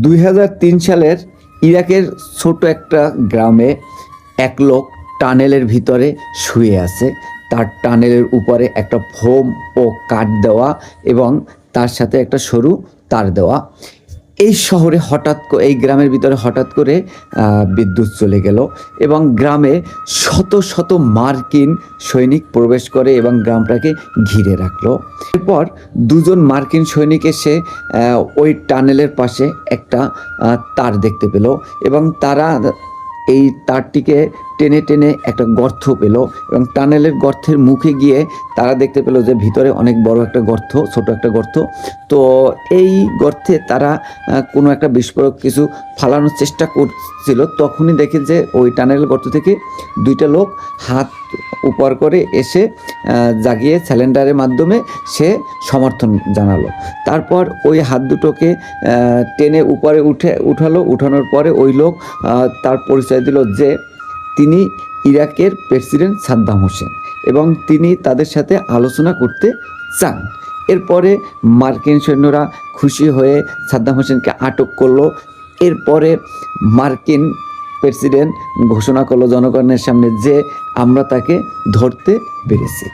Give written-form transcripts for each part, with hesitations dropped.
2003 সালের ইরাকের ছোট একটা গ্রামে এক লোক টানেলের ভিতরে শুয়ে আছে। তার টানেলের উপরে একটা ফোম ও কাঠ দেওয়া এবং তার সাথে একটা সরু তার দেওয়া। এই শহরে এই গ্রামের ভিতরে হঠাৎ করে বিদ্যুৎ চলে গেল এবং গ্রামে শত শত মার্কিন সৈনিক প্রবেশ করে এবং গ্রামটাকে ঘিরে রাখলো। এরপর দুজন মার্কিন সৈনিক এসে ওই টানেলের পাশে একটা তার দেখতে পেল এবং তারা এই তারটিকে টেনে টেনে একটা গর্ত পেল এবং টানেলের গর্তের মুখে গিয়ে তারা দেখতে পেল যে ভিতরে অনেক বড় একটা গর্ত, ছোট একটা গর্ত। তো এই গর্তে তারা কোনো একটা বিস্ফোরক কিছু ফালানোর চেষ্টা করছিল। তখনই দেখে যে ওই টানেল গর্ত থেকে দুইটা লোক হাত উপর করে এসে জাগিয়ে সিলিন্ডারের মাধ্যমে সে সমর্থন জানালো। তারপর ওই হাত দুটোকে টেনে উপরে উঠানোর পরে ওই লোক তার পরিচয় দিল যে তিনি ইরাকের প্রেসিডেন্ট সাদ্দাম হোসেন এবং তিনি তাদের সাথে আলোচনা করতে চান। এরপরে মার্কিন সৈন্যরা খুশি হয়ে সাদ্দাম হোসেনকে আটক করলো। এরপরে মার্কিন প্রেসিডেন্ট ঘোষণা করলো জনগণের সামনে যে আমরা তাকে ধরতে পেরেছি।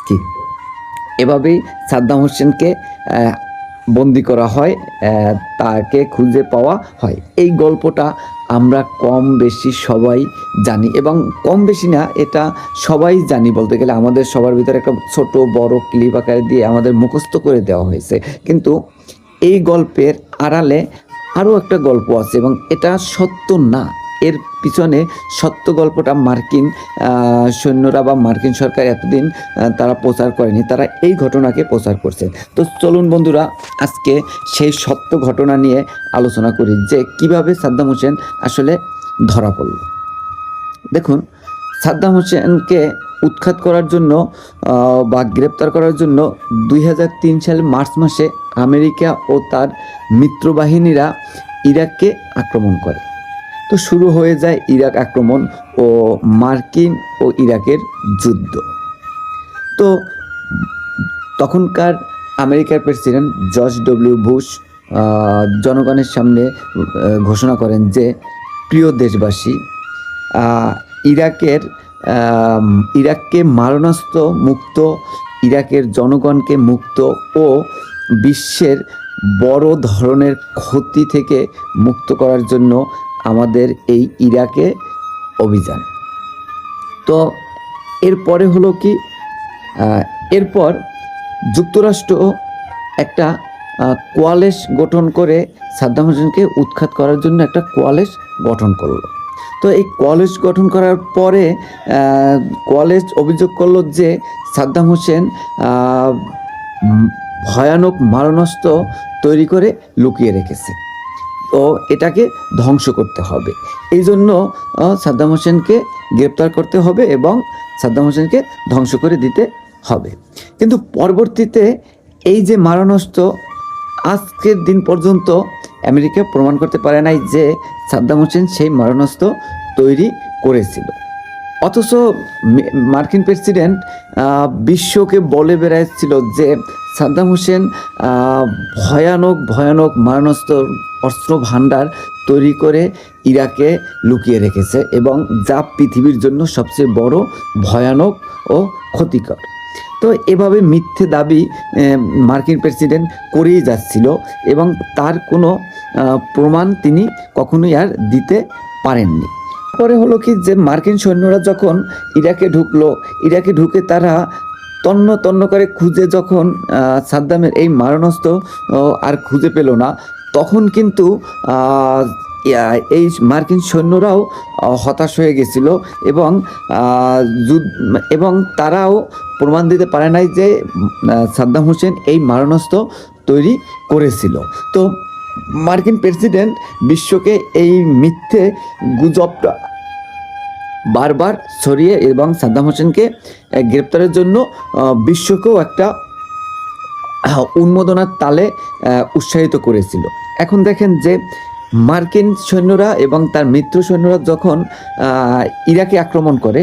কি এভাবেই সাদ্দাম হোসেনকে বন্দি করা হয়, তাকে খুঁজে পাওয়া হয়। এই গল্পটা আমরা কম বেশি সবাই জানি এবং কম বেশি না, এটা সবাই জানি বলতে গেলে। আমাদের সবার ভিতরে একটা ছোট বড় ক্লিপ আকারে দিয়ে আমাদের মুখস্থ করে দেওয়া হয়েছে। কিন্তু এই গল্পের আড়ালে আরও একটা গল্প আছে এবং এটা সত্য না। এর পিছনে সত্য গল্পটা মার্কিন সৈন্যরা বা মার্কিন সরকার এতদিন তারা প্রচার করেনি, তারা এই ঘটনাকে প্রচার করছে। তো চলুন বন্ধুরা, আজকে সেই সত্য ঘটনা নিয়ে আলোচনা করি যে কিভাবে সাদ্দাম হোসেন আসলে ধরা পড়ল। দেখুন, সাদ্দাম হোসেনকে উৎখাত করার জন্য বা গ্রেপ্তার করার জন্য 2003 সালের মার্চ মাসে আমেরিকা ও তার মিত্রবাহিনীরা ইরাককে আক্রমণ করে। তো শুরু হয়ে যায় ইরাক আক্রমণ ও মার্কিন ও ইরাকের যুদ্ধ। তো তখনকার আমেরিকার প্রেসিডেন্ট জর্জ ডব্লিউ বুশ জনগণের সামনে ঘোষণা করেন যে প্রিয় দেশবাসী, ইরাককে মারণাস্ত্র মুক্ত, ইরাকের জনগণকে মুক্ত ও বিশ্বের বড় ধরনের ক্ষতি থেকে মুক্ত করার জন্য আমাদের এই ইরাকে অভিযান। তো এরপরে হলো কি, এরপর যুক্তরাষ্ট্র একটা কোয়ালেশ গঠন করে সাদ্দাম হোসেনকে উৎখাত করার জন্য একটা কোয়ালেশ গঠন করলো। তো এই কোয়ালেশ গঠন করার পরে কোয়ালেশ অভিযোগ করলো যে সাদ্দাম হোসেন ভয়ানক মারণাস্ত্র তৈরি করে লুকিয়ে রেখেছে, তো এটাকে ধ্বংস করতে হবে। এই জন্য সাদ্দাম হোসেনকে গ্রেপ্তার করতে হবে এবং সাদ্দাম হোসেনকে ধ্বংস করে দিতে হবে। কিন্তু পরবর্তীতে এই যে মারণাস্ত্র, আজকের দিন পর্যন্ত আমেরিকা প্রমাণ করতে পারে নাই যে সাদ্দাম হোসেন সেই মারণাস্ত্র তৈরি করেছিল। অথচ মার্কিন প্রেসিডেন্ট বিশ্বকে বলে বেড়াচ্ছিল যে সাদ্দাম হোসেন ভয়ানক ভয়ানক মারণাস্ত্র অস্ত্র ভাণ্ডার তৈরি করে ইরাকে লুকিয়ে রেখেছে এবং যা পৃথিবীর জন্য সবচেয়ে বড় ভয়ানক ও ক্ষতিকর। তো এভাবে মিথ্যে দাবি মার্কিন প্রেসিডেন্ট করেই যাচ্ছিল এবং তার কোনো প্রমাণ তিনি কখনোই আর দিতে পারেননি। পরে হলো কি যে মার্কিন সৈন্যরা যখন ইরাকে ঢুকে তারা তন্ন তন্ন করে খুঁজে যখন সাদ্দামের এই মারণাস্ত্র আর খুঁজে পেল না, তখন কিন্তু এই মার্কিন সৈন্যরাও হতাশ হয়ে গেছিল এবং তারাও প্রমাণ দিতে পারে নাই যে সাদ্দাম হোসেন এই মারণাস্ত্র তৈরি করেছিল। তো মার্কিন প্রেসিডেন্ট বিশ্বকে এই মিথ্যে গুজবটা বারবার ছড়িয়ে এবং সাদ্দাম হোসেনকে গ্রেপ্তারের জন্য বিশ্বকেও একটা উন্মাদনার তালে উৎসাহিত করেছিল। এখন দেখেন যে মার্কিন সৈন্যরা এবং তার মিত্র সৈন্যরা যখন ইরাকে আক্রমণ করে,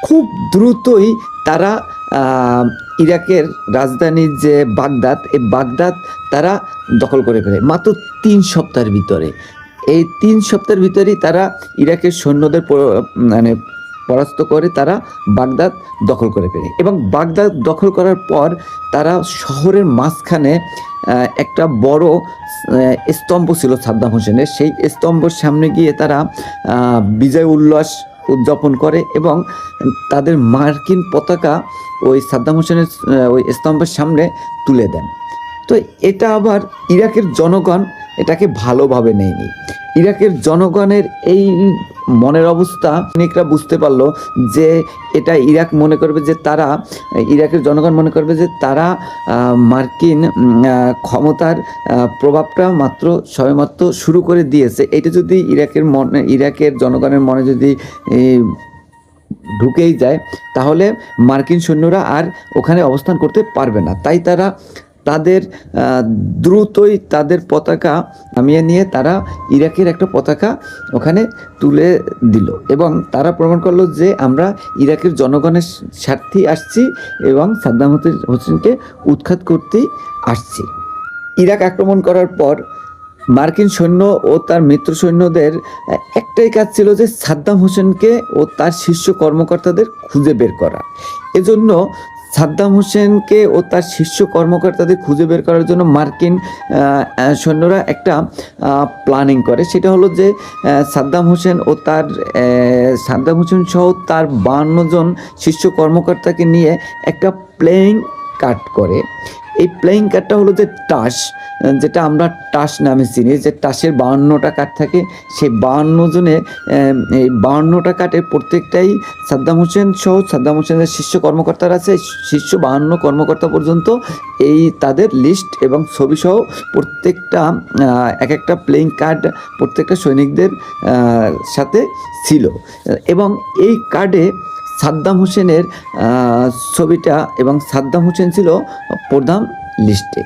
খুব দ্রুতই তারা ইরাকের রাজধানী যে বাগদাদ, এই বাগদাদ তারা দখল করে ফেলে মাত্র 3 সপ্তাহের ভিতরে। এই 3 সপ্তাহের ভিতরেই তারা ইরাকের সৈন্যদের মানে পরাস্ত করে তারা বাগদাদ দখল করে ফেলে। এবং বাগদাদ দখল করার পর তারা শহরের মাঝখানে একটা বড় স্তম্ভ ছিল সাদ্দাম হোসেনের, সেই স্তম্ভের সামনে গিয়ে তারা বিজয় উল্লাস উদযাপন করে এবং তাদের মার্কিন পতাকা ওই সাদ্দাম হোসেনের ওই স্তম্ভের সামনে তুলে দেন। তো এটা আবার ইরাকের জনগণ এটাকে ভালোভাবে নেয়নি। ইরাকের জনগণের এই মনের অবস্থা অনেকরা বুঝতে পারলো যে এটা ইরাক মনে করবে যে তারা, ইরাকের জনগণ মনে করবে যে তারা মার্কিন ক্ষমতার প্রভাবটা সবেমাত্র শুরু করে দিয়েছে। এটা যদি ইরাকের জনগণের মনে যদি ঢুকেই যায় তাহলে মার্কিন সৈন্যরা আর ওখানে অবস্থান করতে পারবে না। তাই তারা তাদের দ্রুতই তাদের পতাকা নামিয়ে নিয়ে তারা ইরাকের একটা পতাকা ওখানে তুলে দিল এবং তারা প্রমাণ করলো যে আমরা ইরাকের জনগণের স্বার্থেই আসছি এবং সাদ্দাম হোসেনকে উৎখাত করতেই আসছি। ইরাক আক্রমণ করার পর মার্কিন সৈন্য ও তার মিত্র সৈন্যদের একটাই কাজ ছিল যে সাদ্দাম হোসেনকে ও তার শীর্ষ কর্মকর্তাদের খুঁজে বের করা। এজন্য সাদ্দাম হোসেনকে ও তার শীর্ষ কর্মকর্তাদের খুঁজে বের করার জন্য মার্কিন সৈন্যরা একটা প্ল্যানিং করে। সেটা হলো যে সাদ্দাম হোসেন সহ তার 52 জন শীর্ষ কর্মকর্তাকে নিয়ে একটা প্লেইং কার্ড করে। এই প্লেইং কার্ডটা হলো যে টাস, যেটা আমরা টাস নামে চিনি, যে টাসের 52টা কার্ড থাকে। সেই 52 জনে এই 52টা কার্ডের প্রত্যেকটাই সাদ্দাম হোসেন সহ সাদ্দাম হোসেনের শীর্ষ কর্মকর্তারা আছে, শীর্ষ 52 কর্মকর্তা পর্যন্ত এই তাদের লিস্ট এবং ছবি সহ প্রত্যেকটা এক একটা প্লেইং কার্ড প্রত্যেকটা সৈনিকদের সাথে ছিল। এবং এই কার্ডে সাদ্দাম হোসেনের ছবিটা এবং সাদ্দাম হোসেন ছিল প্রধান লিস্টে।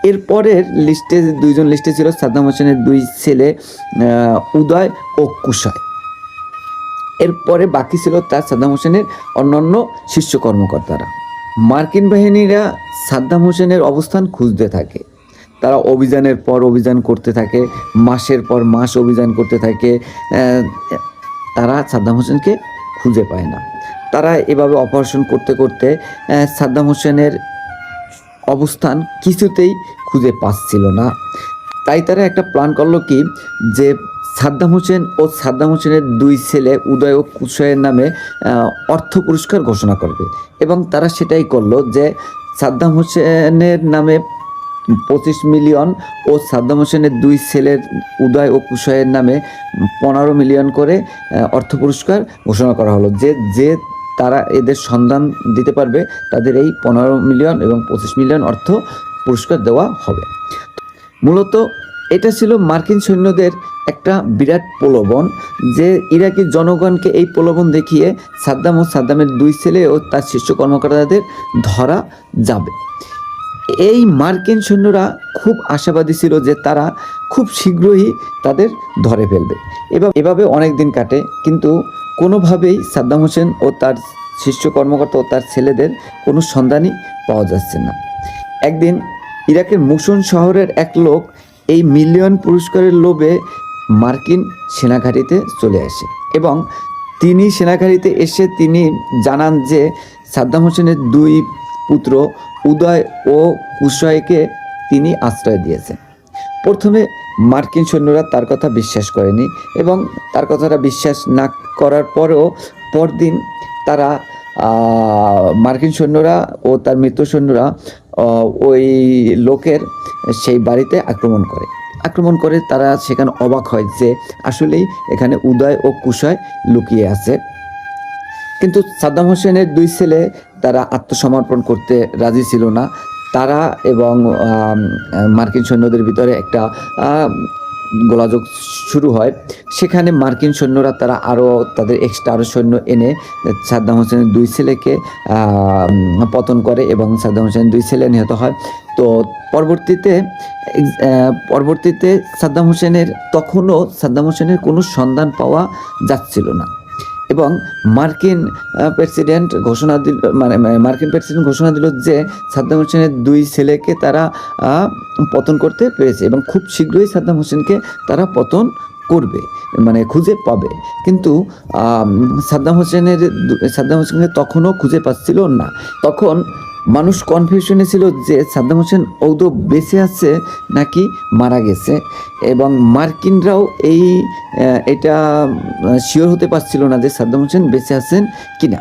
এরপরের লিস্টে 2 জন লিস্টে ছিল সাদ্দাম হোসেনের 2 ছেলে উদয় ও কুশয়। এরপরে বাকি ছিল তার সাদ্দাম হোসেনের অন্যান্য শীর্ষ কর্মকর্তারা। মার্কিন বাহিনীরা সাদ্দাম হোসেনের অবস্থান খুঁজতে থাকে। তারা অভিযানের পর অভিযান করতে থাকে, মাসের পর মাস অভিযান করতে থাকে, তারা সাদ্দাম হোসেনকে খুঁজে পায় না। তারা এভাবে অপারেশন করতে করতে সাদ্দাম হোসেনের অবস্থান কিছুতেই খুঁজে পাচ্ছিল না। তাই তারা একটা প্ল্যান করলো কি, যে সাদ্দাম হোসেন ও সাদ্দাম হোসেনের 2 ছেলে উদয় ও কুশয়ের নামে অর্থ পুরস্কার ঘোষণা করবে। এবং তারা সেটাই করলো, যে সাদ্দাম হোসেনের নামে 25 মিলিয়ন ও সাদ্দাম হোসেনের 2 ছেলের উদয় ও কুশয়ের নামে 15 মিলিয়ন করে অর্থ পুরস্কার ঘোষণা করা হলো। যে তারা এদের সন্ধান দিতে পারবে তাদের এই 15 মিলিয়ন এবং 25 মিলিয়ন অর্থ পুরস্কার দেওয়া হবে। মূলত এটা ছিল মার্কিন সৈন্যদের একটা বিরাট প্রলোভন, যে ইরাকি জনগণকে এই প্রলোভন দেখিয়ে সাদ্দাম ও সাদ্দামের 2 ছেলে ও তার শীর্ষ কর্মকর্তাদের ধরা যাবে। এই মার্কিন সৈন্যরা খুব আশাবাদী ছিল যে তারা খুব শীঘ্রই তাদের ধরে ফেলবে। এভাবে অনেক দিন কাটে, কিন্তু কোনোভাবেই সাদ্দাম হোসেন ও তার শীর্ষ কর্মকর্তা ও তার ছেলেদের কোনো সন্ধানই পাওয়া যাচ্ছে না। একদিন ইরাকের মুসন শহরের এক লোক এই মিলিয়ন পুরস্কারের লোভে মার্কিন সেনাঘাঁটিতে চলে আসে এবং তিনি সেনাঘাঁটিতে এসে তিনি জানান যে সাদ্দাম হোসেনের 2 পুত্র উদয় ও কুশয়কে তিনি আশ্রয় দিয়েছেন। প্রথমে মার্কিন সৈন্যরা তার কথা বিশ্বাস করেনি এবং তার কথাটা বিশ্বাস না করার পরেও পরদিন তারা মার্কিন সৈন্যরা ও তার মিত্র সৈন্যরা ওই লোকের সেই বাড়িতে আক্রমণ করে তারা সেখানে অবাক হয় যে আসলেই এখানে উদয় ও কুশয় লুকিয়ে আছে। কিন্তু সাদ্দাম হোসেনের 2 ছেলে তারা আত্মসমর্পণ করতে রাজি ছিল না। তারা এবং মার্কিন সৈন্যদের ভিতরে একটা গোলাযোগ শুরু হয়। সেখানে মার্কিন সৈন্যরা তারা তাদের এক্সট্রা সৈন্য এনে সাদ্দাম হোসেনের 2 ছেলেকে পতন করে এবং সাদ্দাম হোসেনের 2 ছেলে নিহত হয়। তো পরবর্তীতে তখনও সাদ্দাম হোসেনের কোনো সন্ধান পাওয়া যাচ্ছিল না। এবং মার্কিন প্রেসিডেন্ট ঘোষণা দিল মার্কিন প্রেসিডেন্ট ঘোষণা দিল যে সাদ্দাম হোসেনের 2 ছেলেকে তারা পতন করতে পেরেছে এবং খুব শীঘ্রই সাদ্দাম হোসেনকে তারা পতন করবে, খুঁজে পাবে। কিন্তু সাদ্দাম হোসেনকে তখনও খুঁজে পাচ্ছিল না। তখন মানুষ কনফিউশনে ছিল যে সাদ্দাম হোসেন ওদো বেঁচে আছে নাকি মারা গেছে, এবং মার্কিনরাও এটা শিওর হতে পারছিল না যে সাদ্দাম হোসেন বেঁচে আছেন কিনা।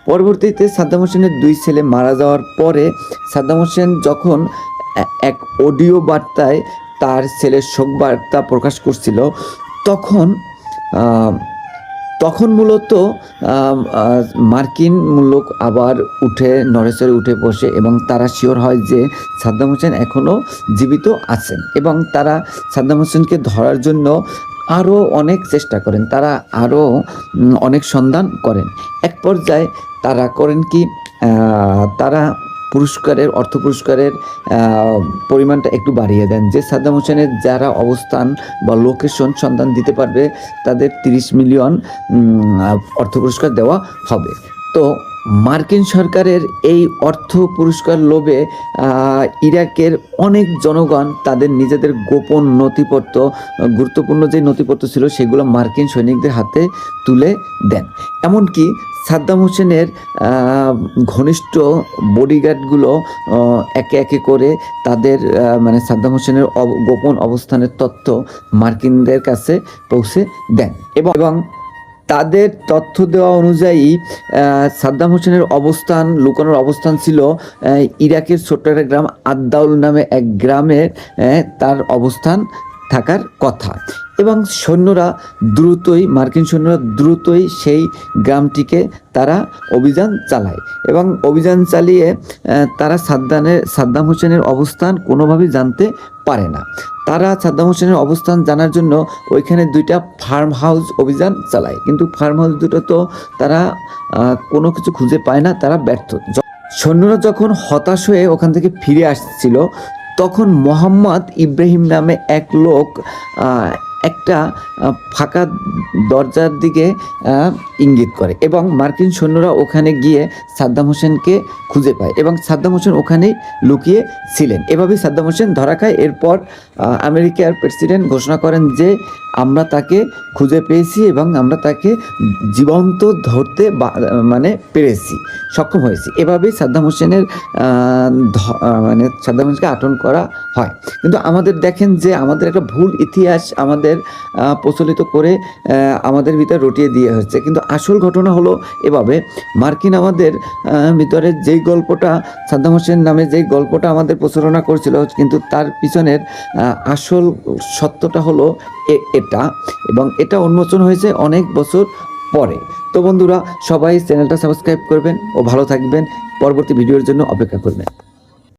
পরবর্তীতে সাদ্দাম হোসেনের 2 ছেলে মারা যাওয়ার পরে সাদ্দাম হোসেন যখন এক অডিও বার্তায় তার ছেলের শোক বার্তা প্রকাশ করছিল, তখন মূলত মার্কিন লোক আবার নড়েচড়ে উঠে বসে এবং তারা শিওর হয় যে সাদ্দাম হোসেন এখনও জীবিত আছেন, এবং তারা সাদ্দাম হোসেনকে ধরার জন্য আরও অনেক চেষ্টা করেন, তারা আরও অনেক সন্ধান করেন। এক পর্যায়ে তারা করেন কি, তারা অর্থ পুরস্কারের পরিমাণটা একটু বাড়িয়ে দেন, যে সাদ্দাম হোসেনের যারা অবস্থান বা লোকেশন সন্ধান দিতে পারবে তাদের 30 মিলিয়ন অর্থ পুরস্কার দেওয়া হবে। তো মার্কিন সরকারের এই অর্থ পুরস্কার লোভে ইরাকের অনেক জনগণ তাদের নিজেদের গোপন নথিপত্র, গুরুত্বপূর্ণ যে নথিপত্র ছিল সেগুলো মার্কিন সৈনিকদের হাতে তুলে দেন। এমনকি সাদ্দাম হোসেনের ঘনিষ্ঠ বডিগার্ডগুলো একে একে করে তাদের সাদ্দাম হোসেনের গোপন অবস্থানের তথ্য মার্কিনদের কাছে পৌঁছে দেন, এবং তাদের তথ্য দেওয়া অনুযায়ী সাদ্দাম হোসেনের লুকানোর অবস্থান ছিল ইরাকের ছোট্ট একটা গ্রাম আদ-দাউল নামে এক গ্রামে তার অবস্থান থাকার কথা। এবং মার্কিন সৈন্যরা দ্রুতই সেই গ্রামটিকে তারা অভিযান চালায়, এবং অভিযান চালিয়ে তারা সাদ্দাম হোসেনের অবস্থান কোনোভাবেই জানতে পারে না। তারা সাদ্দাম হোসেনের অবস্থান জানার জন্য ওইখানে 2টা ফার্ম হাউস অভিযান চালায়, কিন্তু ফার্ম হাউস দুটো তো তারা কোনো কিছু খুঁজে পায় না, তারা ব্যর্থ। সৈন্যরা যখন হতাশ হয়ে ওখান থেকে ফিরে আসছিল, তখন মোহাম্মদ ইব্রাহিম নামে এক লোক একটা ফাঁকা দরজার দিকে ইঙ্গিত করে, এবং মার্কিন সৈন্যরা ওখানে গিয়ে সাদ্দাম হোসেনকে খুঁজে পায়, এবং সাদ্দাম হোসেন ওখানেই লুকিয়ে ছিলেন। এভাবেই সাদ্দাম হোসেন ধরা খায়। এরপর আমেরিকার প্রেসিডেন্ট ঘোষণা করেন যে আমরা তাকে খুঁজে পেয়েছি এবং আমরা তাকে জীবন্ত ধরতে পেরেছি, সক্ষম হয়েছি। এভাবেই সাদ্দাম হোসেনকে আটক করা হয়। কিন্তু আমাদের দেখেন যে আমাদের একটা ভুল ইতিহাস আমাদের প্রচলিত করে আমাদের ভিতরে রটিয়ে দিয়ে হচ্ছে, কিন্তু আসল ঘটনা হলো এভাবে। মার্কিন আমাদের ভিতরে যেই গল্পটা, সাদ্দাম হোসেন নামে যেই গল্পটা আমাদের প্রচারণা করছিল, কিন্তু তার পিছনের আসল সত্যটা হলো এটা, এবং এটা উন্মোচন হয়েছে অনেক বছর পরে। তো বন্ধুরা, সবাই চ্যানেলটা সাবস্ক্রাইব করবেন ও ভালো থাকবেন। পরবর্তী ভিডিওর জন্য অপেক্ষা করবেন।